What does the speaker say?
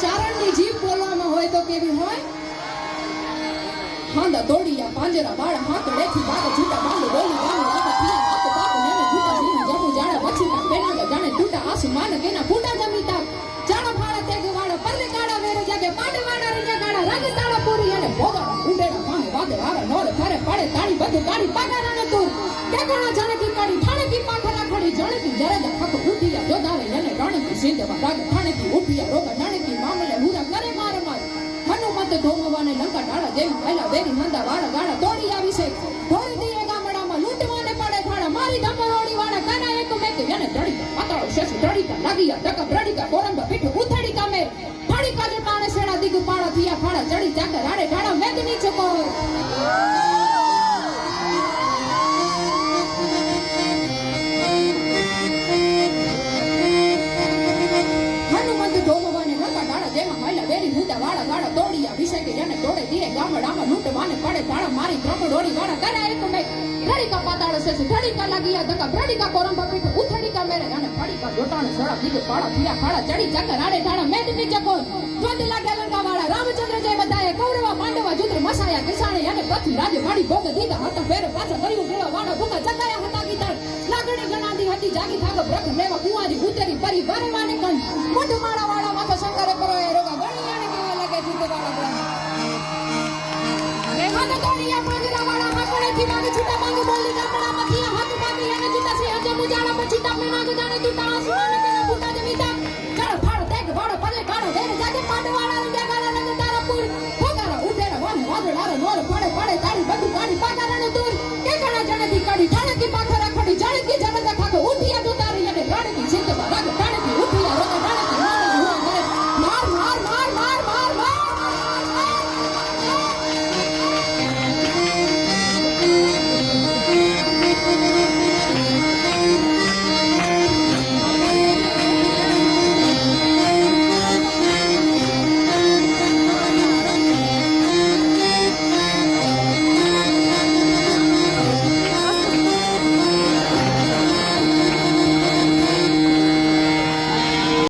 ચારણની જીભ બોલવામાં હોય તો કેવી હોય? હાંદા તોડિયા પાંજરા બાળા હાકડેથી બાળા છૂટા બાંધો બોલી ગામ લાગા થયા હાકો બાપુ નેને છૂટા જીની જમુ જાડા બચીતા બેના જાણે તૂટા આસમાન કેના ફૂટા જમીતા જાડા ફાળા તેગ વાળા પરલે કાળા વેરે જાગે પાડે વાળા રજા કાળા રંગ તાળા પૂરી અને ભોગાડા ઉંડેડા માહે વાગે આરા નોર થારે પાડે તાળી બધે તાળી પાગારા ને તું કેકણા જાણકી કાળી ઠાણકી પાખરા ખડી જાણકી જરદા હક ઉઠિયા જોધાવે એને રાણકી સિંધવા રાગ ઠાણકી ઉઠિયા રોગા નાણકી મામલે હુરા કરે માર માર હનુમત ઢોમવાને લંકા ડાળા જેવી પહેલા દેરી મંદા વાળા ગાળા તોડી આવી છે ઢોળી દીએ ગામડામાં લૂંટવાને પડે થાળા મારી ધમરોડી વાળા કાના એક મેક એને તડીકા પાતાળો શેષી તડીકા લાગીયા ધક્કા બ્રડીકા કોરંબા પીઠ ઉથડી કામે ફાડી કાજે પાણે સેડા દીગ પાળા થિયા ફાળા ચડી ચાકર રાડે ઢાળા મેદની ચકો હનુમંત ઢોમવાને લંકા ડાળા જેમાં મહિલા વેરી મુદા વાળા ગાળા તોડિયા વિષય કે એને તોડે દીએ ગામડામાં લૂંટવાને પડે થાળા મારી ત્રમડોડી વાળા કાના એક મેક રડીકા પાતાળો શેષી તડીકા લાગીયા ધક્કા બ્રડીકા કોરંબા પીઠ ઉથડીકા મેરે અને ફડીકા જોટાણે સડા દીગ પાળા થિયા ફાળા ચડી ચાકર રાડે ઢાળા મેદની ચકો જોતે લાગે લંકા વાળા રામચંદ્ર જય બધાએ કૌરવા પાંડવા જુદ્ર મસાયા કિસાણે અને પૃથ્વી રાજે માડી ભોગ દીધા હતા ફેર પાછા કર્યું દેવા વાળા ભૂખા જગાયા હતા ગીતાળ લાગણી ગણાદી હતી જાગી થાગો પ્રખમ લેવા કુંવારી ઉતરી પરી વરવાને કન મોઢ માળા વાળા માથા શંકરે કરો એ રોગા ગણિયાને કેવા લાગે જુદ્ર વાળા રે હાથ તોડિયા પાંજરા વાળા હાકડેથી માગે છૂટા માંગે બોલી ગામડામાં થિયા હાથ બાકી અને જુતા છે હજે મુજાળા પછી તા મેના જાણે તું તાસ વાળા કે ફૂટા જમીતા ચાલ ફાડ દેખ વાળો પલે કાળો વેર જાગે પાંડવા